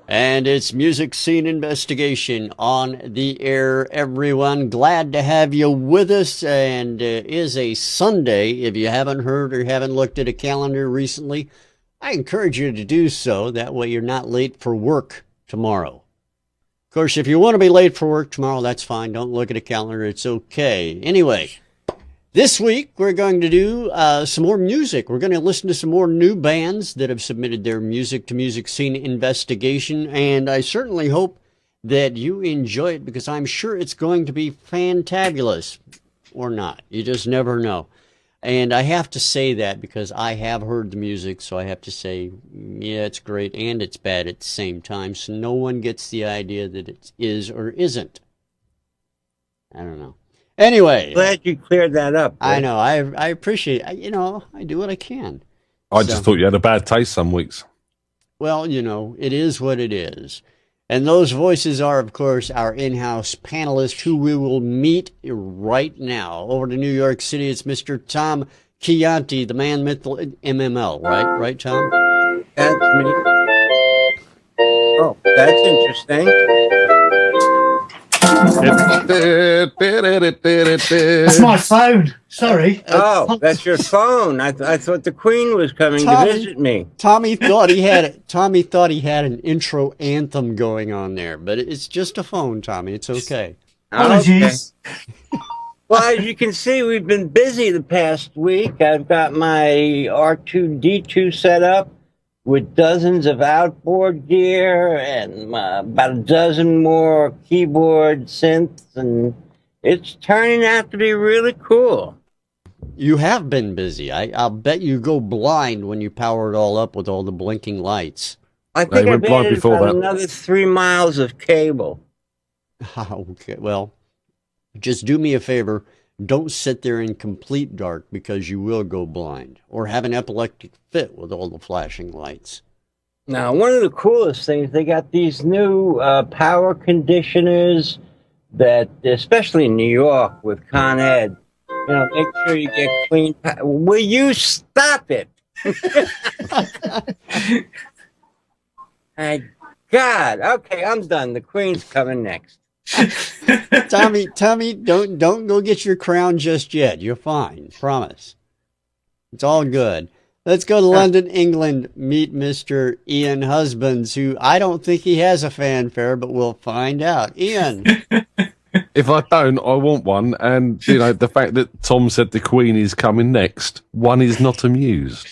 And it's Music Scene Investigation on the air, everyone. Glad to have you with us. And it is a Sunday. If you haven't heard or haven't looked at a calendar recently, I encourage you to do so. That way you're not late for work tomorrow. Of course, if you want to be late for work tomorrow, that's fine. Don't look at a calendar. It's okay. Anyway, this week we're going to do some more music. We're going to listen to some more new bands that have submitted their music to Music Scene Investigation. And I certainly hope that you enjoy it because I'm sure it's going to be fantabulous. Or not. You just never know. And I have to say that because I have heard the music, so I have to say, yeah, it's great and it's bad at the same time. So no one gets the idea that it is or isn't. I don't know. Anyway. Glad you cleared that up. Rick. I know. I appreciate it. I do what I can. I just thought you had a bad taste some weeks. Well, it is what it is. And those voices are, of course, our in-house panelists who we will meet right now. Over to New York City, it's Mr. Tom Chianti, the man, myth, MML, right? Right, Tom? That's me. Oh, that's interesting. That's my phone. Sorry. Oh, that's your phone. I thought the Queen was coming to visit me. Tommy thought he had an intro anthem going on there, but it's just a phone, Tommy. It's okay. Apologies. Okay. Well, as you can see, we've been busy the past week. I've got my R2-D2 set up with dozens of outboard gear and about a dozen more keyboard synths, and it's turning out to be really cool. You have been busy. I'll bet you go blind when you power it all up with all the blinking lights. I think I've added another 3 miles of cable. Okay, well, just do me a favor. Don't sit there in complete dark because you will go blind or have an epileptic fit with all the flashing lights. Now, one of the coolest things, they got these new power conditioners that, especially in New York with Con Ed, make sure you get clean power. Will you stop it? My God. Okay, I'm done. The Queen's coming next. Tommy, don't go get your crown just yet. You're fine. Promise. It's all good. Let's go to London, England. Meet Mr. Ian Husbands, who I don't think he has a fanfare, but we'll find out. Ian. If I don't, I want one. And, the fact that Tom said the Queen is coming next, one is not amused.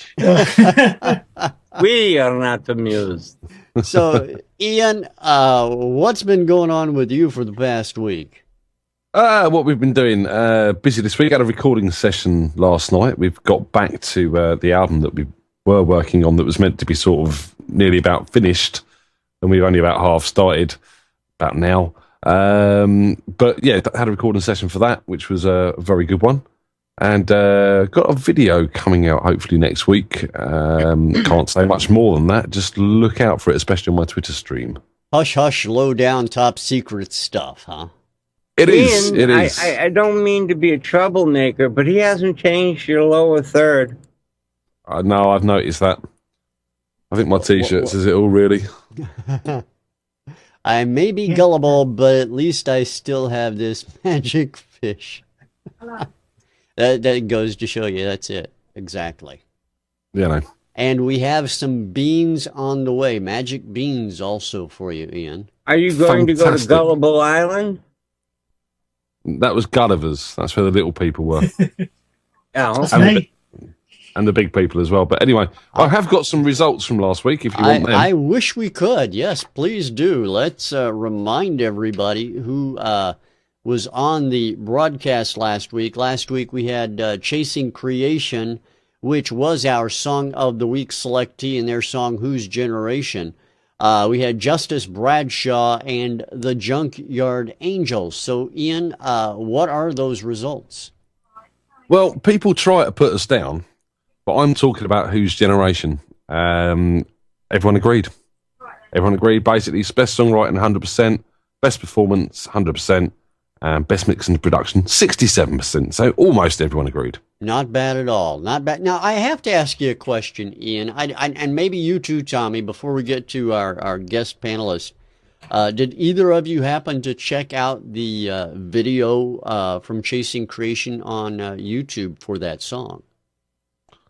We are not amused. So, Ian, what's been going on with you for the past week? What we've been doing, busy this week. Had a recording session last night. We've got back to the album that we were working on that was meant to be sort of nearly about finished, and we've only about half started about now. But yeah, had a recording session for that, which was a very good one. And got a video coming out hopefully next week. Can't say much more than that. Just look out for it, especially on my Twitter stream. Hush, hush, low down, top secret stuff, huh? It is. I don't mean to be a troublemaker, but he hasn't changed your lower third. No, I've noticed that. I think my T-shirt says it all, really. I may be gullible, but at least I still have this magic fish. That goes to show you. That's it. Exactly. And we have some beans on the way. Magic beans also for you, Ian. Are you going to go to Gullible Island? That was Gulliver's. That's where the little people were. That's me. And the big people as well. But anyway, I have got some results from last week if you want them. I wish we could. Yes, please do. Let's remind everybody who was on the broadcast last week. Last week we had Chasing Creation, which was our Song of the Week selectee and their song Whose Generation. We had Justice Bradshaw and the Junkyard Angels. So, Ian, what are those results? Well, people try to put us down, but I'm talking about Whose Generation. Everyone agreed. Everyone agreed. Basically, it's best songwriting 100%, best performance 100%, And best mix and production, 67%. So almost everyone agreed. Not bad at all. Not bad. Now, I have to ask you a question, Ian, and maybe you too, Tommy, before we get to our guest panelist. Did either of you happen to check out the video from Chasing Creation on YouTube for that song?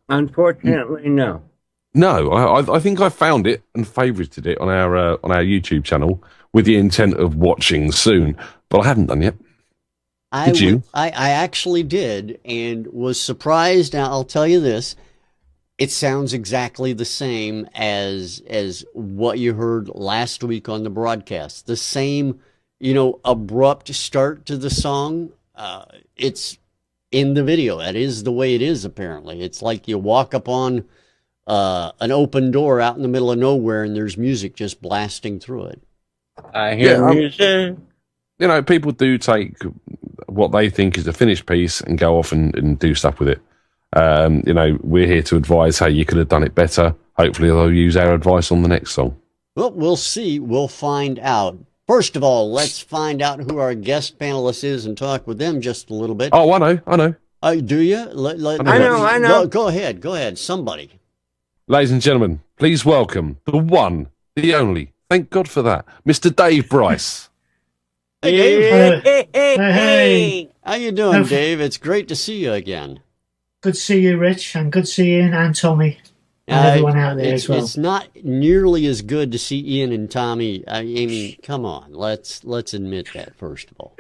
Unfortunately, no. No, I think I found it and favorited it on our YouTube channel with the intent of watching soon, but I haven't done yet. Did you? I actually did and was surprised. Now, I'll tell you this. It sounds exactly the same as what you heard last week on the broadcast. The same, abrupt start to the song. It's in the video. That is the way it is, apparently. It's like you walk up on an open door out in the middle of nowhere and there's music just blasting through it. I hear music. People do take what they think is a finished piece and go off and do stuff with it. We're here to advise how you could have done it better. Hopefully they'll use our advice on the next song. Well, we'll see. We'll find out. First of all, let's find out who our guest panelist is and talk with them just a little bit. Oh, I know. Do you? I know. Go ahead. Somebody. Ladies and gentlemen, please welcome the one, the only, thank God for that, Mr. Dave Bryce. Hey, Dave. Hey. How you doing, Dave? It's great to see you again. Good to see you, Rich, and good to see Ian and Tommy and everyone out there as well. It's not nearly as good to see Ian and Tommy. I mean, come on. Let's admit that, first of all.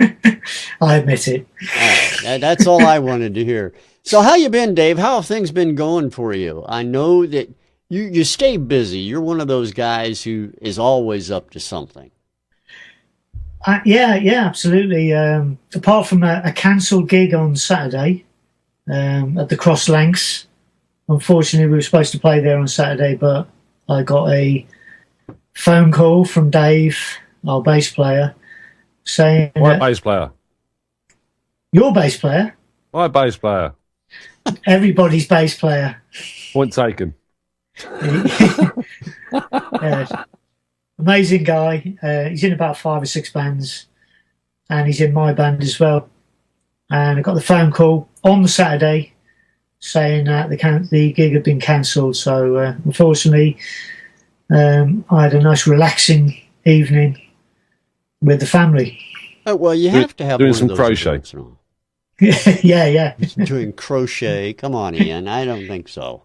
I admit it. All right, that's all I wanted to hear. So how you been, Dave? How have things been going for you? I know that you stay busy. You're one of those guys who is always up to something. Yeah, absolutely. Apart from a cancelled gig on Saturday at the Cross Lanks, unfortunately we were supposed to play there on Saturday, but I got a phone call from Dave, our bass player, saying... What bass player? Your bass player. My bass player. Everybody's bass player. Point taken. Yeah. Amazing guy. He's in about 5 or 6 bands, and he's in my band as well. And I got the phone call on the Saturday saying that the gig had been cancelled. So unfortunately, I had a nice relaxing evening with the family. Oh, well, you have to have doing one some of those crochet. events, no? Yeah. Doing crochet. Come on, Ian. I don't think so.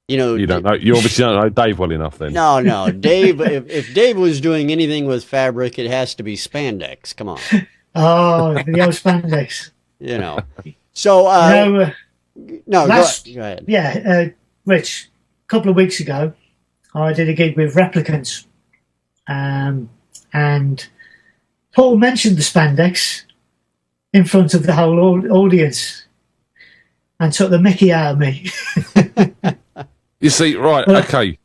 You don't know. You obviously don't know Dave well enough then. No. Dave, if Dave was doing anything with fabric, it has to be spandex. Come on. Oh, the old spandex. So, go ahead. Yeah, Rich, a couple of weeks ago, I did a gig with Replicants. And Paul mentioned the spandex in front of the whole audience and took the mickey out of me. You see, right, okay.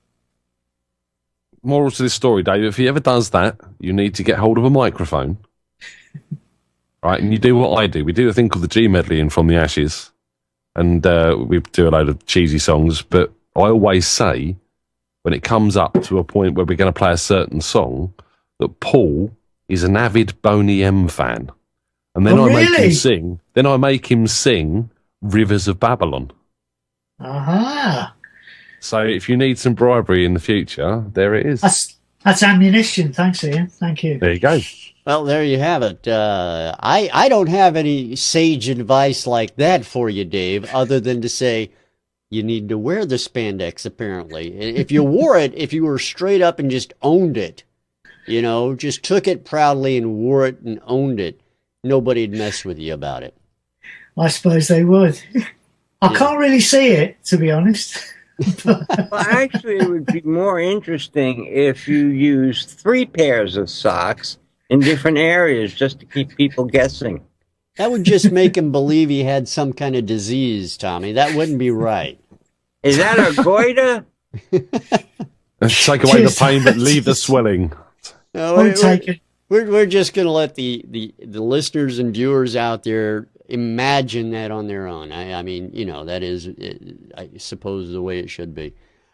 Moral to this story, Dave, if he ever does that, you need to get hold of a microphone. Right, and you do what I do. We do a thing called the G medley in From the Ashes. And we do a load of cheesy songs, but I always say, when it comes up to a point where we're going to play a certain song, that Paul is an avid Boney M fan. And then I make him sing Rivers of Babylon. Aha. So if you need some bribery in the future, there it is. That's ammunition. Thanks, Ian. Thank you. There you go. Well, there you have it. I don't have any sage advice like that for you, Dave, other than to say you need to wear the spandex, apparently. If you wore it, if you were straight up and just owned it, just took it proudly and wore it and owned it, nobody'd mess with you about it. I suppose they would. I can't really see it, to be honest. Well, actually, it would be more interesting if you used 3 pairs of socks in different areas just to keep people guessing. That would just make him believe he had some kind of disease, Tommy. That wouldn't be right. Is that a goiter? Take away the pain, but leave the swelling. No, we're just going to let the listeners and viewers out there imagine that on their own. I mean, that is, I suppose, the way it should be.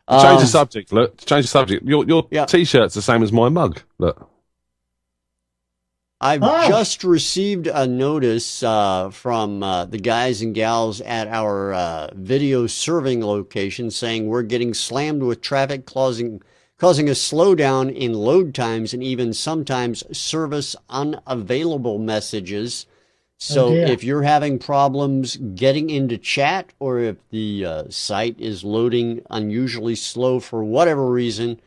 Change the subject. Look, change the subject. Your T-shirt's the same as my mug. Look. I've just received a notice from the guys and gals at our video serving location saying we're getting slammed with traffic, causing a slowdown in load times and even sometimes service unavailable messages. So if you're having problems getting into chat, or if the site is loading unusually slow for whatever reason,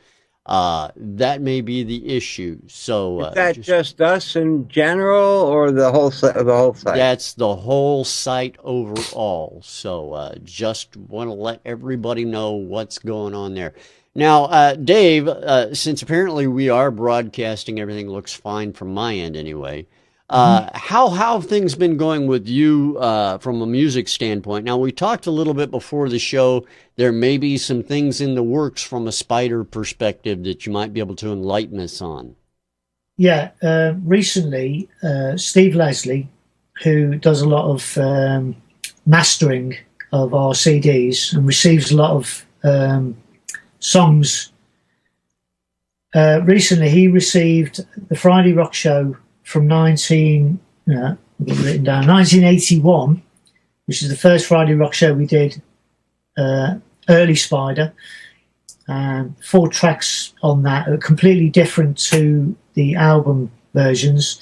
that may be the issue. So is that just us in general, or the whole site? That's the whole site overall. So just want to let everybody know what's going on there. Now, Dave, since apparently we are broadcasting, everything looks fine from my end anyway. How have things been going with you from a music standpoint? Now, we talked a little bit before the show. There may be some things in the works from a Spider perspective that you might be able to enlighten us on. Yeah, recently, Steve Leslie, who does a lot of mastering of our CDs and receives a lot of songs, recently he received the Friday Rock Show from 1981, which is the first Friday Rock Show we did, early Spider, and 4 tracks on that are completely different to the album versions,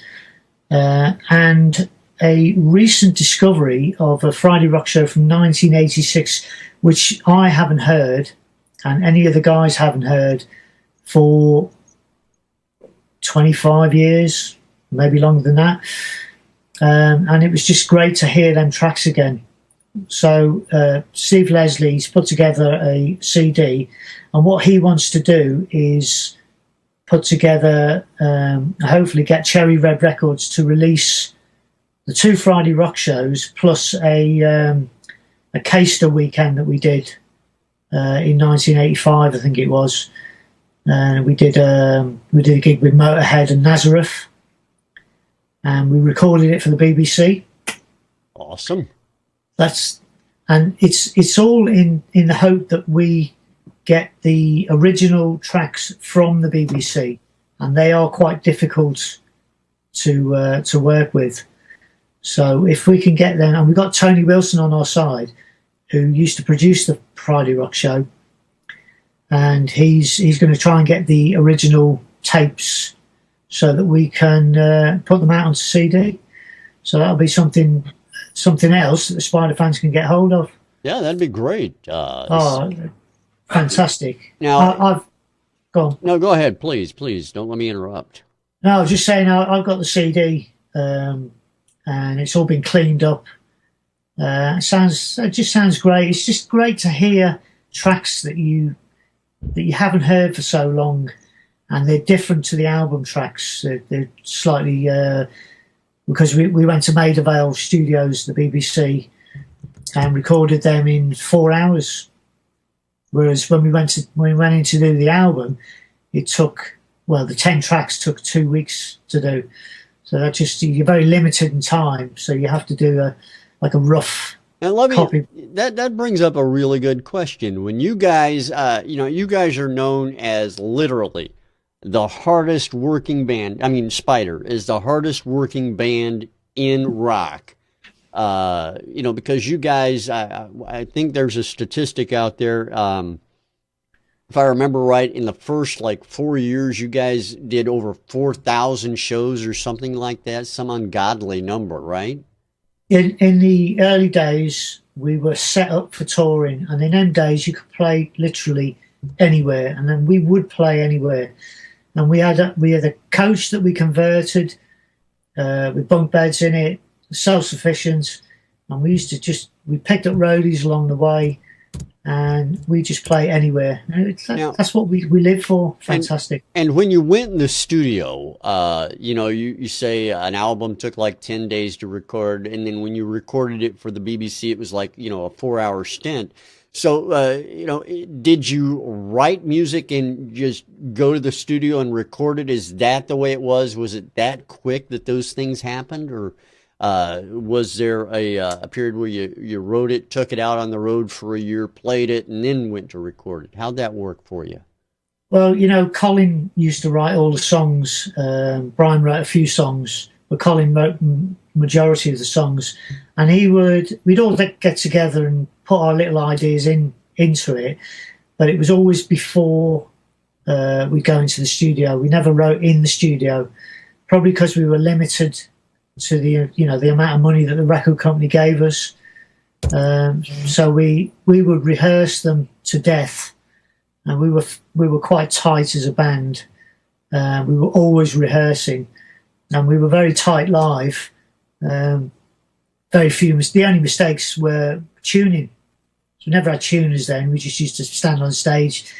and a recent discovery of a Friday Rock Show from 1986, which I haven't heard and any of the guys haven't heard for 25 years, maybe longer than that. And it was just great to hear them tracks again. So Steve Leslie's put together a CD, and what he wants to do is put together, hopefully get Cherry Red Records to release the 2 Friday Rock shows plus a Caster weekend that we did in 1985, I think it was. We did a gig with Motorhead and Nazareth, and we recorded it for the BBC. Awesome. It's all in the hope that we get the original tracks from the BBC, and they are quite difficult to work with. So if we can get them, and we've got Tony Wilson on our side, who used to produce the Friday Rock Show, and he's going to try and get the original tapes so that we can put them out on CD. So that'll be something else that the Spider fans can get hold of. Yeah, that'd be great. Fantastic. Now, I've gone. No, go ahead, please. Don't let me interrupt. No, I was just saying I've got the CD, and it's all been cleaned up. It just sounds great. It's just great to hear tracks that you haven't heard for so long, and they're different to the album tracks. They're slightly because we went to Maida Vale Studios, the BBC, and recorded them in 4 hours. Whereas when we went in to do the album, it took, the 10 tracks took 2 weeks to do. So that you're very limited in time. So you have to do a rough copy. That brings up a really good question. When you guys, you guys are known as literally the hardest working band. I mean, Spider is the hardest working band in rock. Because you guys, I think there's a statistic out there. If I remember right, in the first 4 years, you guys did over 4,000 shows or something like that, some ungodly number, right? In the early days, we were set up for touring, and in them days, you could play literally anywhere, and then we would play anywhere. And we had a coach that we converted with bunk beds in it, self-sufficient, and we picked up roadies along the way, and we just play anywhere. That's what we live for. Fantastic. And when you went in the studio, you say an album took 10 days to record, and then when you recorded it for the BBC, it was a 4-hour stint. So, did you write music and just go to the studio and record it? Is that the way it was? Was it that quick that those things happened, or was there a period where you wrote it, took it out on the road for a year, played it, and then went to record it? How'd that work for you? Well, Colin used to write all the songs. Brian wrote a few songs, but Colin wrote majority of the songs. And we'd all get together and put our little ideas into it. But it was always before we go into the studio. We never wrote in the studio, probably because we were limited to the amount of money that the record company gave us. So we would rehearse them to death. And we were quite tight as a band. We were always rehearsing, and we were very tight live. Very few. The only mistakes were tuning. So we never had tuners then. We just used to stand on stage,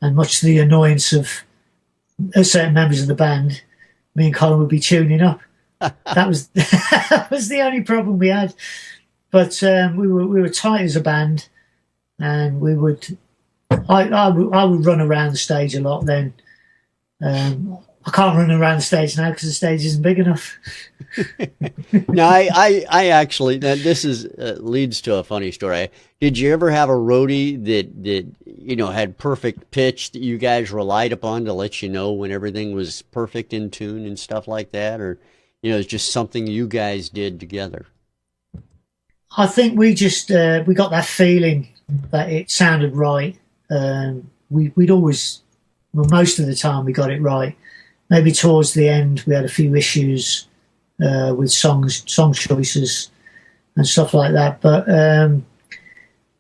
and much to the annoyance of certain members of the band, me and Colin would be tuning up. That was that was the only problem we had. But we were tight as a band, and we would. I would run around the stage a lot then. I can't run around the stage now because the stage isn't big enough. No, I actually, this leads to a funny story. Did you ever have a roadie that had perfect pitch that you guys relied upon to let you know when everything was perfect in tune and stuff like that? Or, it's just something you guys did together? I think we just, we got that feeling that it sounded right. We'd always, most of the time we got it right. Maybe towards the end we had a few issues with song choices and stuff like that. But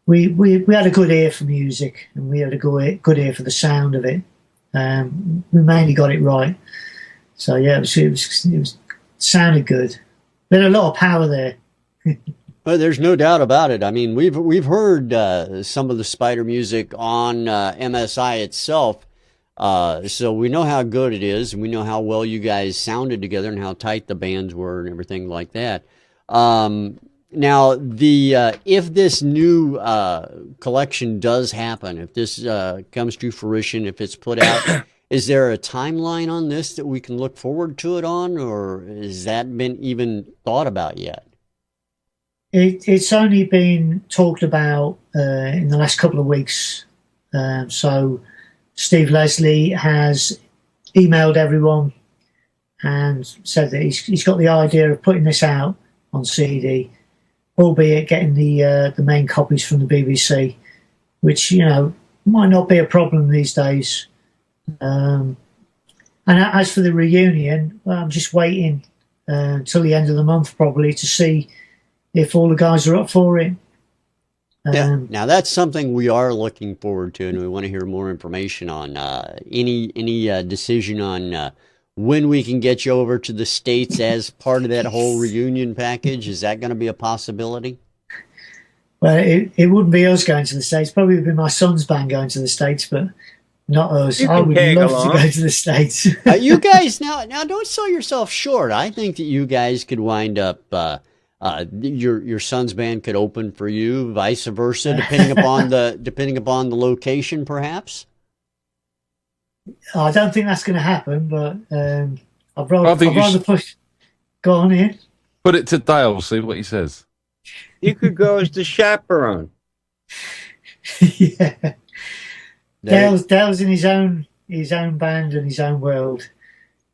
we had a good ear for music, and we had a good ear for the sound of it. We mainly got it right. So yeah, it sounded good. There's a lot of power there. Well, there's no doubt about it. I mean, we've heard some of the Spider music on MSI itself, so we know how good it is, and we know how well you guys sounded together, and how tight the bands were, and everything like that. Now, if this new collection does happen, if this comes to fruition, if it's put out, is there a timeline on this that we can look forward to it on, or has that been even thought about yet? It's only been talked about in the last couple of weeks. So Steve Leslie has emailed everyone and said that he's got the idea of putting this out on CD, albeit getting the main copies from the BBC, which might not be a problem these days. And as for the reunion, well, I'm just waiting till the end of the month probably to see if all the guys are up for it. Yeah. Now that's something we are looking forward to, and we want to hear more information on. Any decision on when we can get you over to the States as part of that whole reunion package? Is that going to be a possibility? Well, it wouldn't be us going to the States. Probably would be my son's band going to the States, but not us. I would love to go to the States. You guys, now don't sell yourself short. I think that you guys could wind up. Your son's band could open for you, vice versa, depending upon the location, perhaps. I don't think that's going to happen, but I'd rather push. Go on in. Put it to Dale. See what he says. You could go as the chaperone. Yeah. Dale's in his own band and his own world,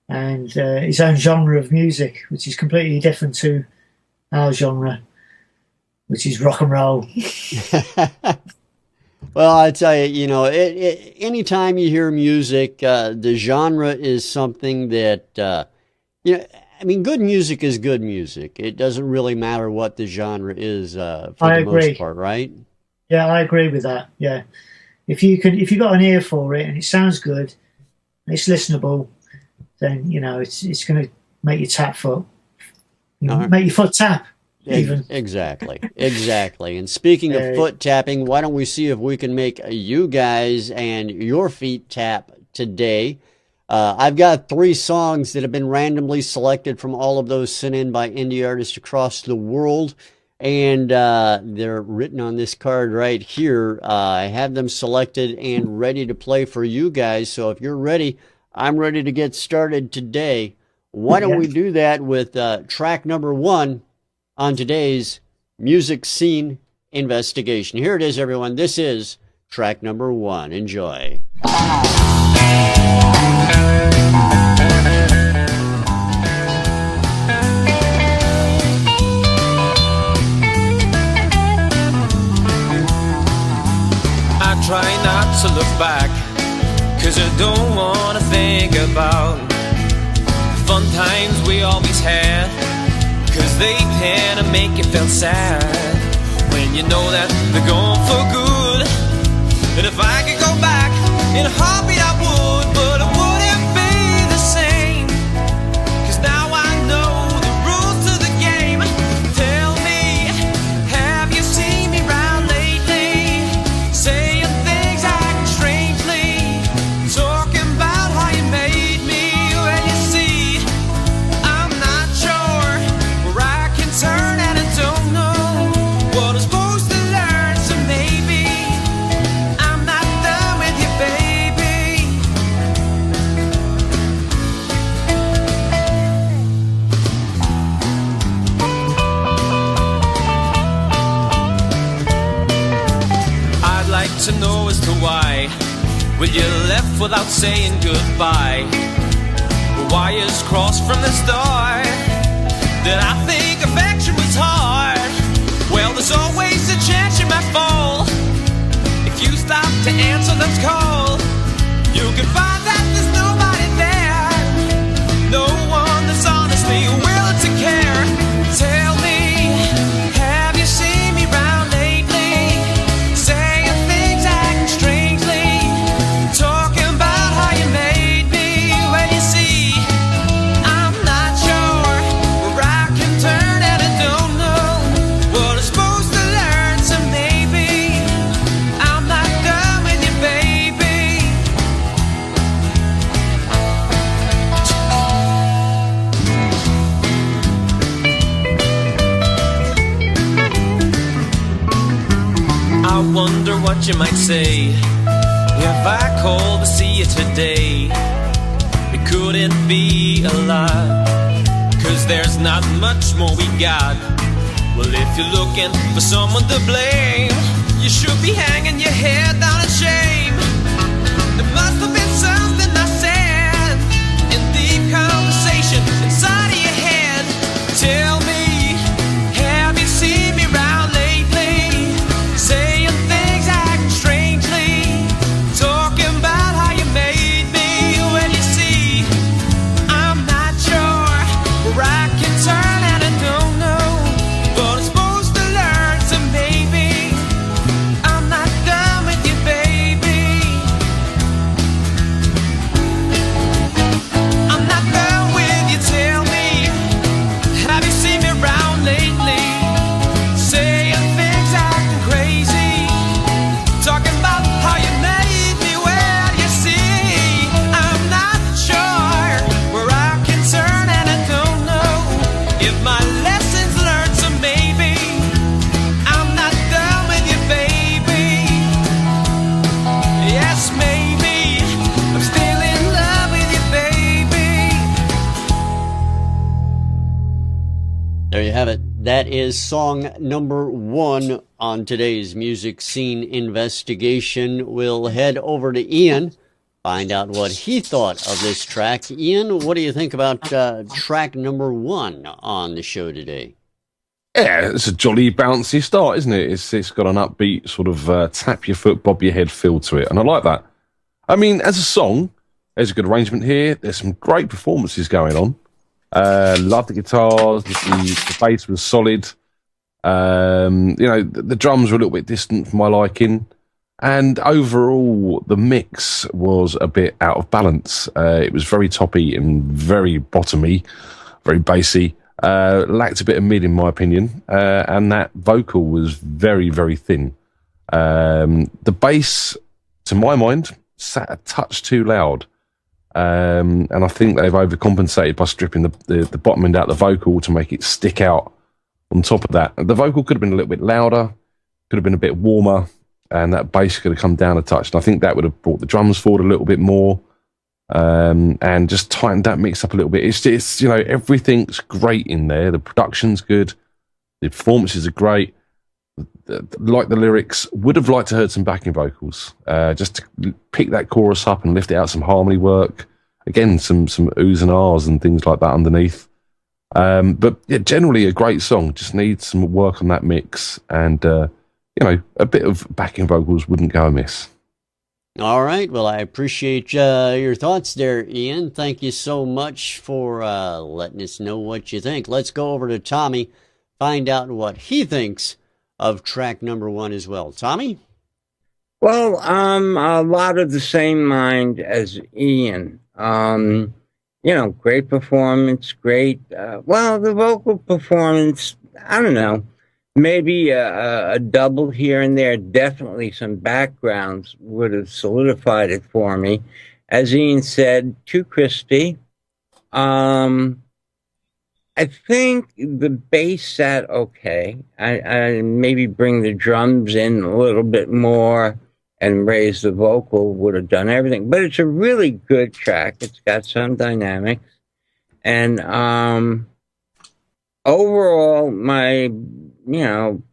and his own genre of music, which is completely different to our genre, which is rock and roll. Well, I tell you, anytime you hear music, the genre is something that, I mean, good music is good music. It doesn't really matter what the genre is for the most part, right? Yeah, I agree with that. Yeah, if you got an ear for it and it sounds good, and it's listenable, then it's going to make your tap foot. Make your foot tap, even. Exactly. And speaking of foot tapping, why don't we see if we can make you guys and your feet tap today? I've got 3 songs that have been randomly selected from all of those sent in by indie artists across the world, and they're written on this card right here. I have them selected and ready to play for you guys, so if you're ready, I'm ready to get started today. Why don't we do that with track number 1 on today's Music Scene Investigation. Here it is, everyone. This is track number 1. Enjoy. think about the fun times we always had, 'cause they tend to make you feel sad when you know that they're gone for good. And if I could go back in a heartbeat I would, but it wouldn't be the same, 'cause now I know the rules to the game. Tell me, have you seen me round lately, saying things acting strangely, talking about how you made me? Well, you see, I'm not sure where I can turn, and I don't know what I'm supposed to learn, so maybe I'm not done with you, baby. I'd like to know as to why well, you left without saying goodbye. Wires crossed from the start. Did I think affection was hard? Well, there's always a chance you might fall. If you stop to answer this call, you can find that there's nobody there, no one that's honestly willing to care. Tell me, have you seen me round lately, saying things acting strangely, talking about how you made me? Well, you see, I'm not sure where I can turn, and I don't know what I'm supposed to learn, so maybe I'm not done with you, baby. I wonder what you might say if I called to see you today. It couldn't be a lot, 'cause there's not much more we got. Well, if you're looking for someone to blame, you should be hanging your head down in shame. There must have been something I said in deep conversation inside of your head. Tell me, have you seen me round lately, saying things acting strangely, talking about how you made me? Well, you see, I'm not sure where I can turn, and I don't know what I'm supposed to learn, so maybe I'm not done with you, baby. I'm not done with you. Tell me, have you seen me round lately, saying things acting crazy, talking about how you made me? Well, you see, I'm not sure where I can turn, and I don't know if my lessons learned, so maybe I'm not done with you, baby. Yes, maybe I'm still in love with you, baby. There you have it. That is song number 1 on today's music scene investigation. We'll head over to Ian, find out what he thought of this track. Ian, what do you think about track number 1 on the show today? Yeah, it's a jolly bouncy start, isn't it? It's got an upbeat sort of tap your foot, bob your head feel to it, and I like that. I mean, as a song, there's a good arrangement here. There's some great performances going on. Love the guitars. The bass was solid. The drums were a little bit distant for my liking, and overall the mix was a bit out of balance. It was very toppy and very bottomy, very bassy. Lacked a bit of mid in my opinion, and that vocal was very, very thin. The bass, to my mind, sat a touch too loud. And I think they've overcompensated by stripping the bottom end out of the vocal to make it stick out on top of that. The vocal could have been a little bit louder, could have been a bit warmer, and that bass could have come down a touch. And I think that would have brought the drums forward a little bit more, and just tightened that mix up a little bit. It's everything's great in there. The production's good, the performances are great. Like the lyrics, would have liked to heard some backing vocals, just to pick that chorus up and lift it out, some harmony work. Again, some oohs and ahs and things like that underneath. But yeah, generally a great song. Just needs some work on that mix, and a bit of backing vocals wouldn't go amiss. All right. Well, I appreciate your thoughts there, Ian. Thank you so much for letting us know what you think. Let's go over to Tommy, find out what he thinks of track number 1 as well. Tommy? Well, a lot of the same mind as Ian. Great performance, great. Well, the vocal performance, I don't know. Maybe a double here and there. Definitely some backgrounds would have solidified it for me. As Ian said, too crispy. I think the bass sat okay. I maybe bring the drums in a little bit more and raise the vocal would have done everything. But it's a really good track. It's got some dynamics. And overall, my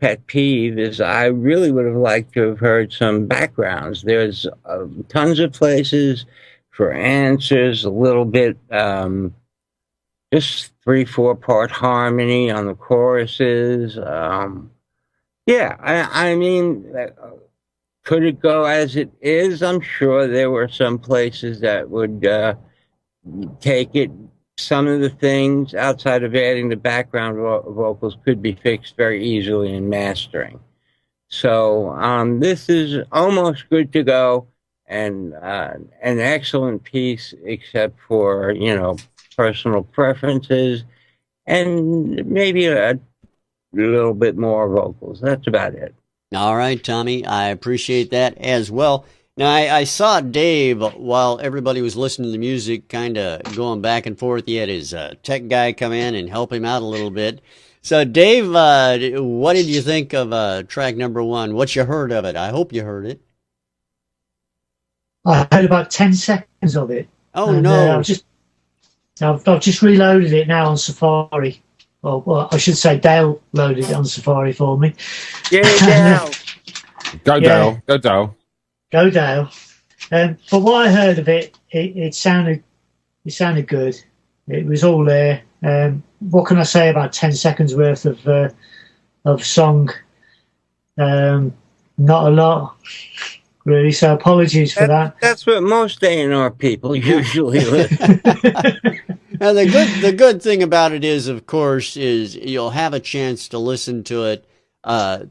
pet peeve is I really would have liked to have heard some backgrounds. There's tons of places for answers, a little bit, just 3-4 part harmony on the choruses. I mean, could it go as it is? I'm sure there were some places that would take it. Some of the things outside of adding the background vocals could be fixed very easily in mastering. So this is almost good to go and an excellent piece, except for, personal preferences and maybe a little bit more vocals. That's about it. All right, Tommy. I appreciate that as well. Now, I saw Dave, while everybody was listening to the music, kind of going back and forth. He had his tech guy come in and help him out a little bit. So, Dave, what did you think of track number 1? What you heard of it? I hope you heard it. I heard about 10 seconds of it. Oh, and, no. I've just reloaded it now on Safari. Well, I should say Dale loaded it on Safari for me. Yeah, Dale. Go, Dale. Go, Dale. Go Dale. But what I heard of it, it sounded good. It was all there. What can I say about 10 seconds worth of song? Not a lot, really. So apologies for that. That's what most A&R people usually listen. Now the good thing about it is, of course, is you'll have a chance to listen to it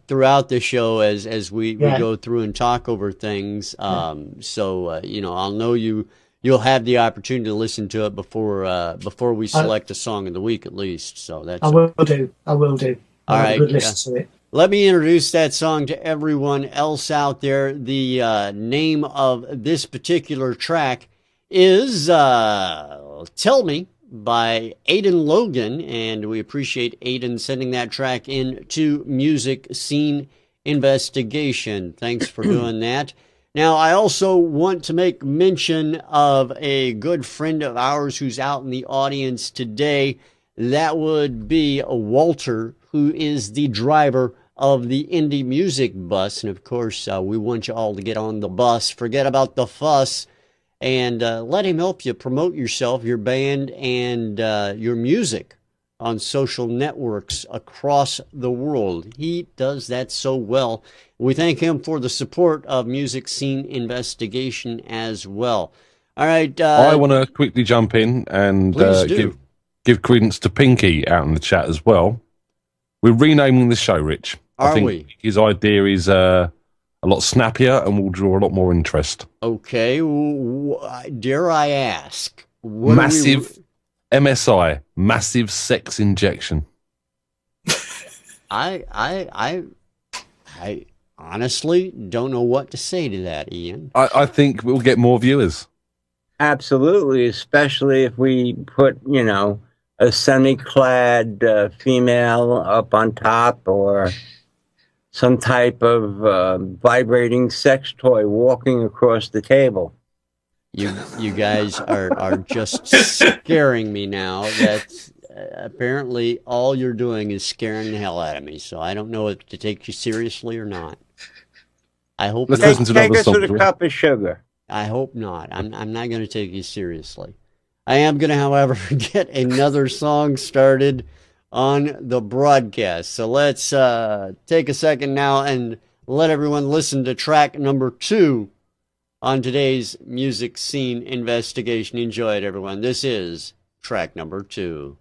throughout the show as we go through and talk over things. So I'll know you'll have the opportunity to listen to it before we select a song of the week at least. So that's I will do. All right, good listen to it. Let me introduce that song to everyone else out there. The name of this particular track is "Tell Me" by Aidan Logan, and we appreciate Aidan sending that track in to Music Scene Investigation. Thanks for doing that. Now, I also want to make mention of a good friend of ours who's out in the audience today. That would be Walter, who is the driver of the Indie Music Bus. And of course, we want you all to get on the bus. Forget about the fuss. And let him help you promote yourself, your band, and your music on social networks across the world. He does that so well. We thank him for the support of Music Scene Investigation as well. All right. I want to quickly jump in and give credence to Pinky out in the chat as well. We're renaming the show, Rich. I think his idea is a lot snappier and will draw a lot more interest. Okay. Dare I ask? Massive MSI, massive sex injection. I honestly don't know what to say to that, Ian. I think we'll get more viewers. Absolutely, especially if we put, a semi-clad female up on top, or some type of vibrating sex toy walking across the table. You guys are just scaring me now. That's apparently all you're doing is scaring the hell out of me. So I don't know if to take you seriously or not. I hope not. Take us with a cup of sugar. I hope not. I'm not going to take you seriously. I am going to, however, get another song started on the broadcast. So let's take a second now and let everyone listen to track number 2 on today's music scene investigation. Enjoy it, everyone. This is track number 2.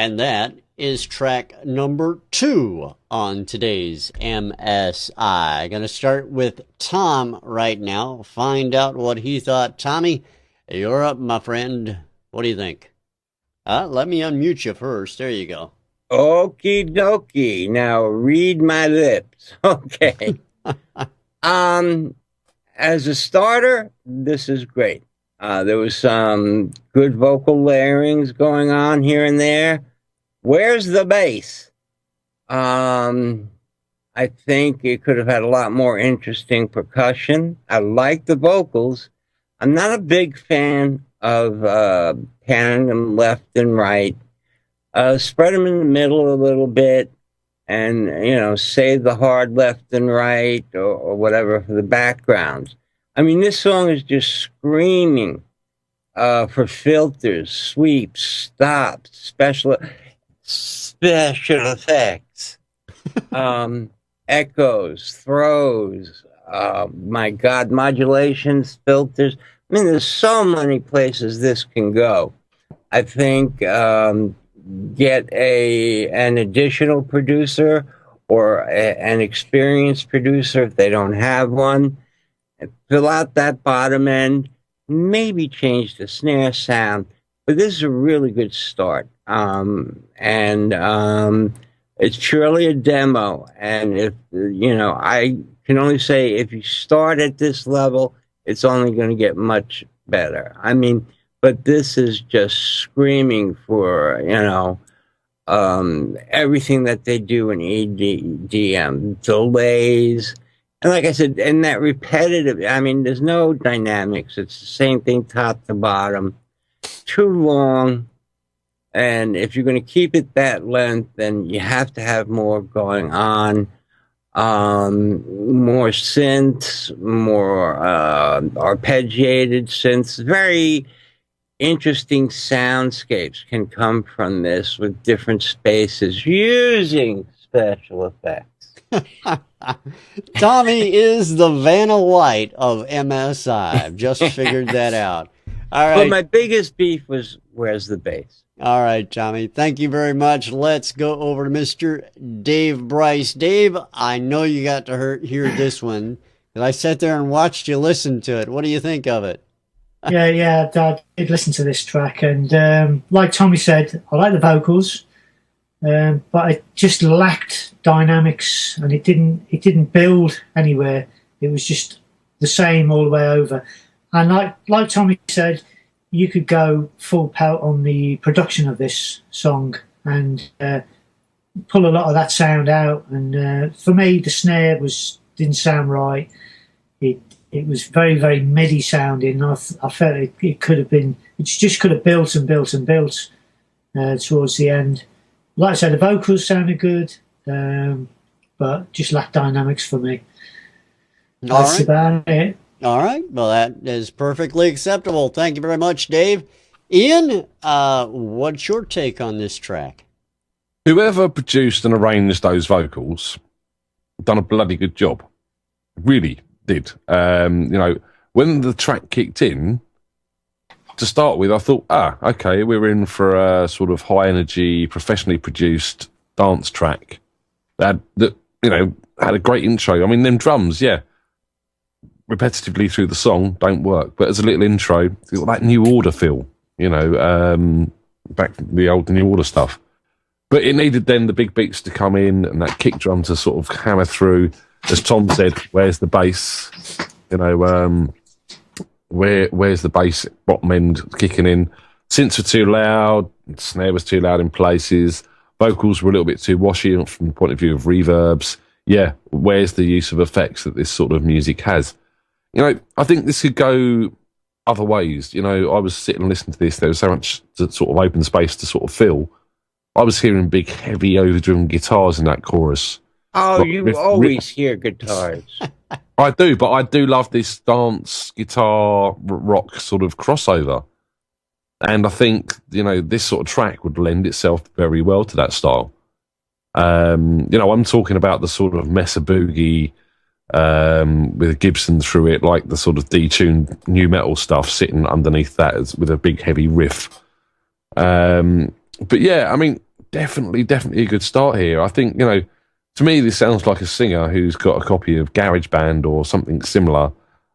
And that is track number 2 on today's MSI. Going to start with Tom right now. Find out what he thought. Tommy, you're up, my friend. What do you think? Let me unmute you first. There you go. Okie dokie. Now read my lips. Okay. As a starter, this is great. There was some good vocal layerings going on here and there. Where's the bass? I think it could have had a lot more interesting percussion. I like the vocals. I'm not a big fan of panning them left and right. Spread them in the middle a little bit and, save the hard left and right or whatever for the backgrounds. I mean, this song is just screaming for filters, sweeps, stops, special effects, echoes, throws, my God, modulations, filters. I mean, there's so many places this can go. I think get an additional producer or an experienced producer if they don't have one. Fill out that bottom end, maybe change the snare sound, but this is a really good start. It's purely a demo. And if, I can only say if you start at this level, it's only going to get much better. I mean, but this is just screaming for, everything that they do in EDM, delays. And like I said, and that repetitive, I mean, there's no dynamics. It's the same thing top to bottom. Too long. And if you're going to keep it that length, then you have to have more going on. More synths, more arpeggiated synths. Very interesting soundscapes can come from this with different spaces using special effects. Tommy is the Vanna White of MSI. I've just figured that out. All right. But my biggest beef was, where's the bass? All right, Tommy. Thank you very much. Let's go over to Mr. Dave Bryce. Dave, I know you got to hear this one. And I sat there and watched you listen to it. What do you think of it? Yeah, I did listen to this track. And like Tommy said, I like the vocals. But it just lacked dynamics, and it didn't build anywhere. It was just the same all the way over. And like Tommy said, you could go full pelt on the production of this song and pull a lot of that sound out. And for me, the snare didn't sound right. It was very, very MIDI sounding. I felt it could have been. It just could have built and built and built towards the end. Like I said, the vocals sounded good, but just lacked dynamics for me. That's about it. All right. Well, that is perfectly acceptable. Thank you very much, Dave. Ian, what's your take on this track? Whoever produced and arranged those vocals done a bloody good job. Really did. When the track kicked in, to start with, I thought, okay, we're in for a sort of high energy, professionally produced dance track that had a great intro. I mean, them drums, repetitively through the song don't work, but as a little intro, it's got that New Order feel, back the old New Order stuff. But it needed then the big beats to come in and that kick drum to sort of hammer through. As Tom said, where's the bass? Where's the bass bottom end kicking in? Synths were too loud, snare was too loud in places, vocals were a little bit too washy from the point of view of reverbs. Yeah, where's the use of effects that this sort of music has? I think this could go other ways. I was sitting and listening to this, there was so much sort of open space to sort of fill. I was hearing big, heavy, overdriven guitars in that chorus. Oh, you always hear guitars. I do, but I do love this dance, guitar, rock sort of crossover. And I think, this sort of track would lend itself very well to that style. I'm talking about the sort of Mesa Boogie with Gibson through it, like the sort of detuned new metal stuff sitting underneath that with a big heavy riff. But yeah, I mean, definitely a good start here. I think, to me, this sounds like a singer who's got a copy of GarageBand or something similar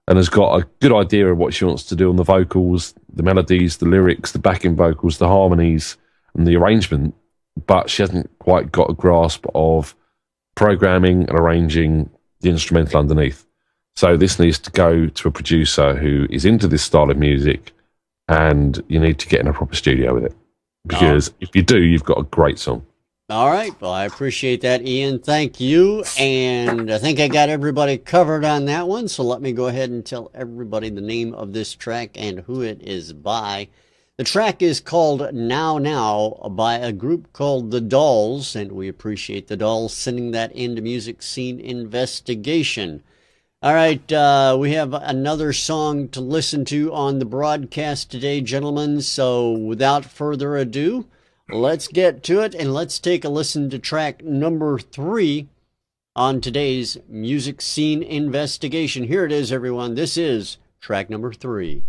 and has got a good idea of what she wants to do on the vocals, the melodies, the lyrics, the backing vocals, the harmonies, and the arrangement, but she hasn't quite got a grasp of programming and arranging the instrumental underneath. So this needs to go to a producer who is into this style of music, and you need to get in a proper studio with it. Because if you do, you've got a great song. All right. Well, I appreciate that, Ian. Thank you. And I think I got everybody covered on that one. So let me go ahead and tell everybody the name of this track and who it is by. The track is called Now Now by a group called The Dolls. And we appreciate The Dolls sending that into Music Scene Investigation. All right, we have another song to listen to on the broadcast today, gentlemen. So without further ado, let's get to it and let's take a listen to track number 3 on today's Music Scene Investigation. Here it is, everyone. This is track number 3.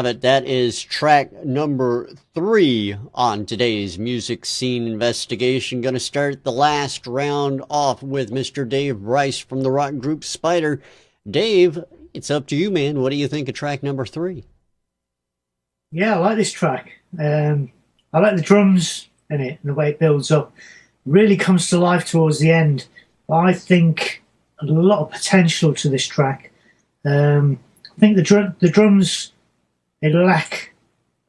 It. That is track number 3 on today's Music Scene Investigation. Going to start the last round off with Mr. Dave Bryce from the rock group Spider. Dave, it's up to you, man. What do you think of track number 3? Yeah, I like this track. I like the drums in it and the way it builds up. Really comes to life towards the end. I think a lot of potential to this track. I think the drums, they lack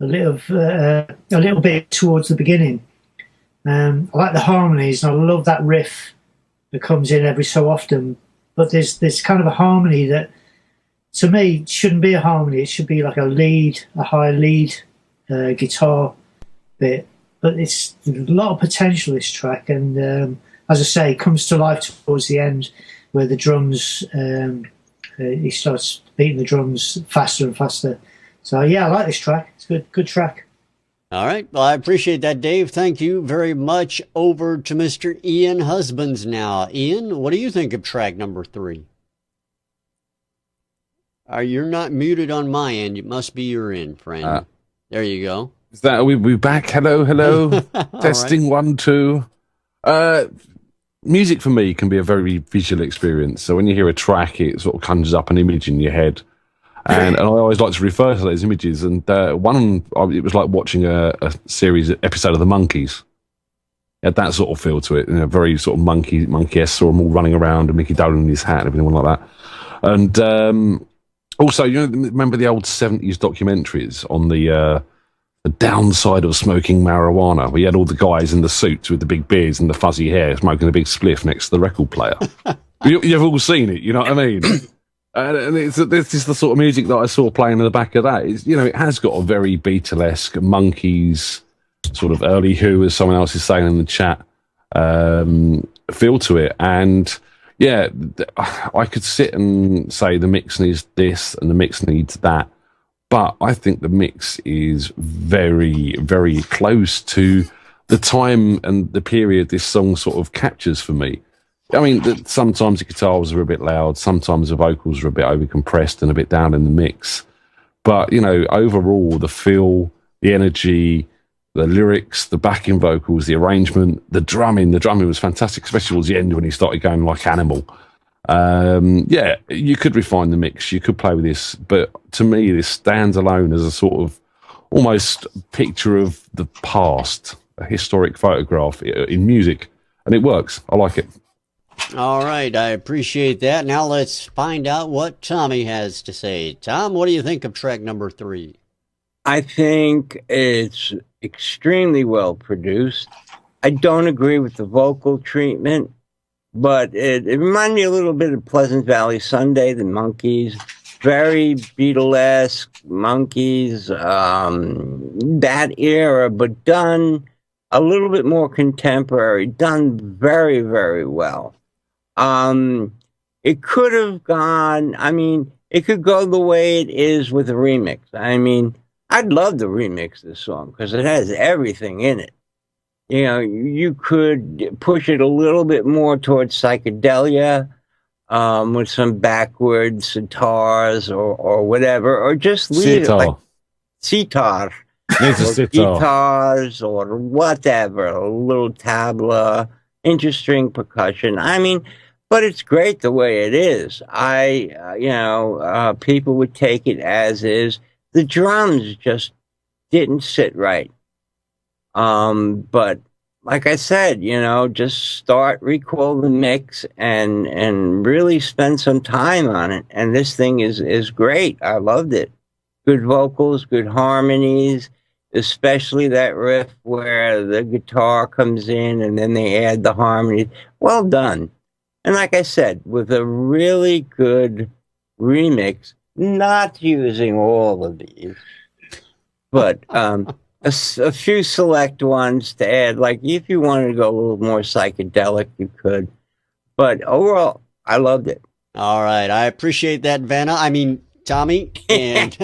a little bit towards the beginning. I like the harmonies, and I love that riff that comes in every so often. But there's this kind of a harmony that, to me, shouldn't be a harmony. It should be like a high lead guitar bit. But it's a lot of potential, this track, and as I say, it comes to life towards the end, where the drums, he starts beating the drums faster and faster. So yeah, I like this track. It's a good track. All right. Well, I appreciate that, Dave. Thank you very much. Over to Mr. Ian Husbands now. Ian, what do you think of track number 3? You're not muted on my end. It must be your end, friend. There you go. Is that, are we back? Hello. Testing, right. 1, 2. Music for me can be a very visual experience. So when you hear a track, it sort of conjures up an image in your head. And I always like to refer to those images. And it was like watching a episode of The Monkees. It had that sort of feel to it, very sort of monkey-esque, saw them all running around and Mickey Dolan in his hat and everything like that. And also, remember the old 70s documentaries on the downside of smoking marijuana, where you had all the guys in the suits with the big beards and the fuzzy hair smoking a big spliff next to the record player. You've all seen it, you know what I mean? And this is the sort of music that I saw playing in the back of that. It has got a very Beatlesque, Monkees, sort of early Who, as someone else is saying in the chat, feel to it. And yeah, I could sit and say the mix needs this and the mix needs that. But I think the mix is very, very close to the time and the period this song sort of captures for me. I mean, sometimes the guitars are a bit loud, sometimes the vocals are a bit overcompressed and a bit down in the mix. But, overall, the feel, the energy, the lyrics, the backing vocals, the arrangement, the drumming was fantastic, especially towards the end when he started going like Animal. Yeah, you could refine the mix, you could play with this, but to me, this stands alone as a sort of almost picture of the past, a historic photograph in music, and it works. I like it. All right, I appreciate that. Now let's find out what Tommy has to say. Tom, what do you think of track number 3? I think it's extremely well produced. I don't agree with the vocal treatment, but it reminded me a little bit of Pleasant Valley Sunday, the Monkees. Very Beatlesque, Monkees, that era, but done a little bit more contemporary, done very, very well. It could have gone, it could go the way it is with a remix. I'd love to remix this song because it has everything in it. You could push it a little bit more towards psychedelia, with some backwards sitars or whatever, or just leave it like sitar. Guitars or whatever, a little tabla, interstring percussion. But it's great the way it is. People would take it as is. The drums just didn't sit right. But like I said, just recall the mix and really spend some time on it. And this thing is great. I loved it. Good vocals, good harmonies, especially that riff where the guitar comes in and then they add the harmony. Well done. And like I said, with a really good remix, not using all of these, but a few select ones to add. Like if you wanted to go a little more psychedelic, you could. But overall, I loved it. All right. I appreciate that, Tommy. And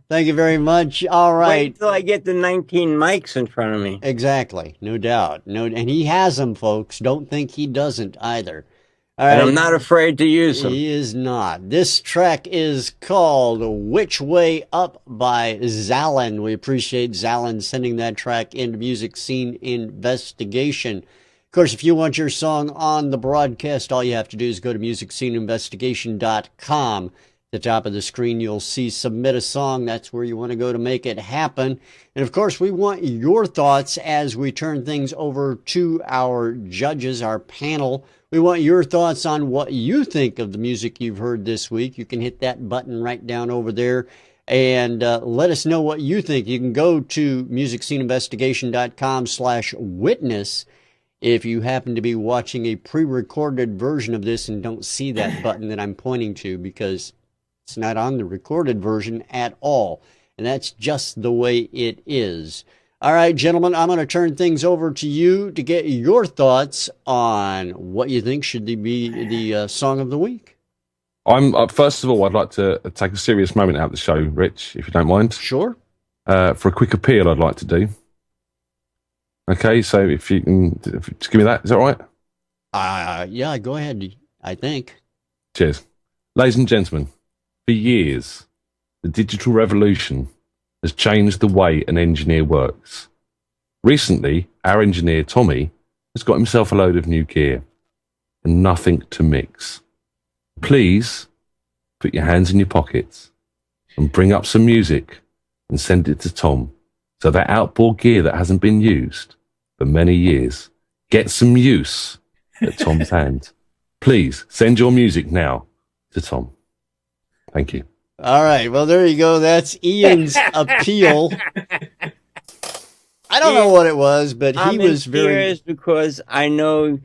thank you very much. All right. Wait till I get the 19 mics in front of me. Exactly. No doubt. And he has them, folks. Don't think he doesn't either. All And right. I'm not afraid to use them. He is not. This track is called Which Way Up by Zallen. We appreciate Zallen sending that track into Music Scene Investigation. Of course, if you want your song on the broadcast, all you have to do is go to musicsceneinvestigation.com. At the top of the screen, you'll see Submit a Song. That's where you want to go to make it happen. And of course, we want your thoughts as we turn things over to our judges, our panel. We We want your thoughts on what you think of the music you've heard this week. You can hit that button right down over there and let us know what you think. You can go to musicsceneinvestigation.com/witness if you happen to be watching a pre-recorded version of this and don't see that button that I'm pointing to, because it's not on the recorded version at all. And that's just the way it is. All right, gentlemen, I'm going to turn things over to you to get your thoughts on what you think should be the song of the week. First of all, I'd like to take a serious moment out of the show, Rich, if you don't mind. Sure. For a quick appeal, I'd like to do. Okay, so if you can just give me that, is that all right? Yeah, go ahead, I think. Cheers. Ladies and gentlemen, for years, the digital revolution has changed the way an engineer works. Recently, our engineer, Tommy, has got himself a load of new gear and nothing to mix. Please put your hands in your pockets and bring up some music and send it to Tom, so that outboard gear that hasn't been used for many years gets some use at Tom's hand. Please send your music now to Tom. Thank you. All right. Well, there you go. That's Ian's appeal. I don't know what it was, but he was very. Curious because I know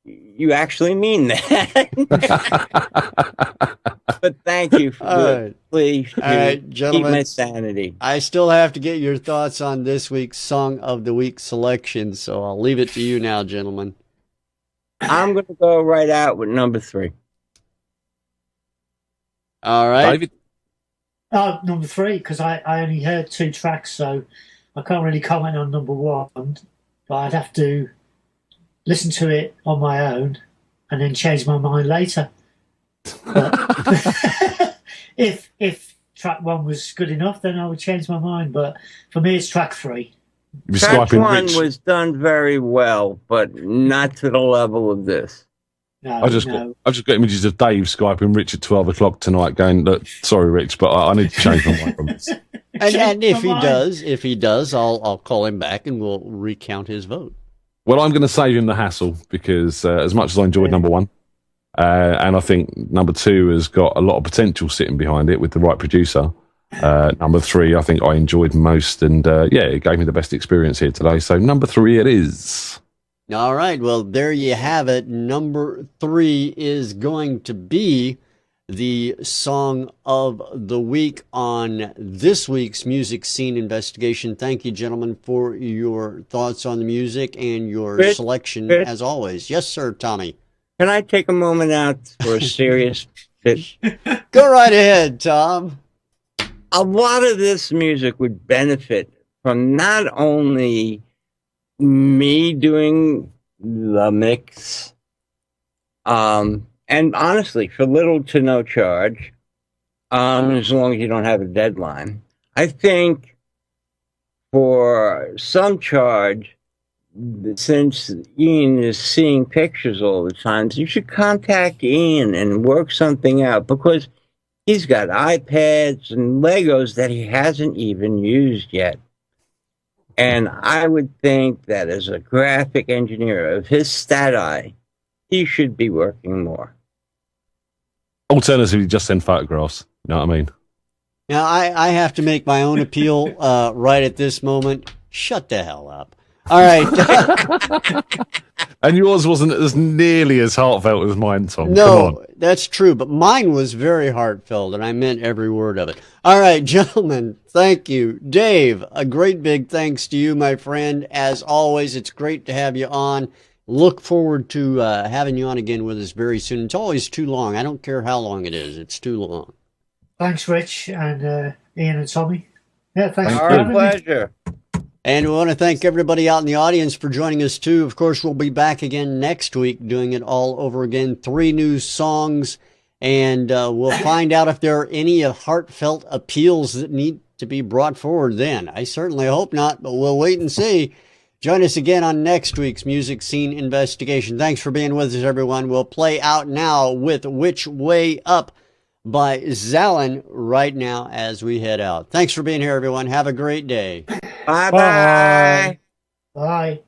you actually mean that. But thank you for please gentlemen, keep my sanity. I still have to get your thoughts on this week's Song of the Week selection, so I'll leave it to you now, gentlemen. I'm going to go right out with number 3. All right. David? Number 3, because I only heard 2 tracks, so I can't really comment on number 1, but I'd have to listen to it on my own and then change my mind later. But if track 1 was good enough, then I would change my mind. But for me, it's track 3. Track 1 was done very well, but not to the level of this. I've just got images of Dave Skyping Rich at 12 o'clock tonight going, look, sorry, Rich, but I need to change my mind from this. And if he does, I'll call him back and we'll recount his vote. Well, I'm going to save him the hassle because as much as I enjoyed number 1, and I think number 2 has got a lot of potential sitting behind it with the right producer. Number 3, I think I enjoyed most, and it gave me the best experience here today. So number 3 it is. All right. Well, there you have it. Number 3 is going to be the Song of the Week on this week's Music Scene Investigation. Thank you, gentlemen, for your thoughts on the music and your selection, as always. Yes, sir, Tommy. Can I take a moment out for a serious pitch? Go right ahead, Tom. A lot of this music would benefit from not only me doing the mix, and honestly, for little to no charge, as long as you don't have a deadline. I think for some charge, since Ian is seeing pictures all the time, you should contact Ian and work something out, because he's got iPads and Legos that he hasn't even used yet. And I would think that as a graphic engineer of his stat eye, he should be working more. Alternatively, just send photographs. You know what I mean? Now, I have to make my own appeal right at this moment. Shut the hell up. All right. And yours wasn't as nearly as heartfelt as mine, Tom. No, that's true. But mine was very heartfelt, and I meant every word of it. All right, gentlemen, thank you. Dave, a great big thanks to you, my friend. As always, it's great to have you on. Look forward to having you on again with us very soon. It's always too long. I don't care how long it is. It's too long. Thanks, Rich, and Ian and Tommy. Yeah, thanks for Our having me. pleasure. And we want to thank everybody out in the audience for joining us, too. Of course, we'll be back again next week doing it all over again. 3 new songs, and we'll find out if there are any heartfelt appeals that need to be brought forward then. I certainly hope not, but we'll wait and see. Join us again on next week's Music Scene Investigation. Thanks for being with us, everyone. We'll play out now with Which Way Up by Zallen right now as we head out. Thanks for being here, everyone. Have a great day. Bye-bye. Bye.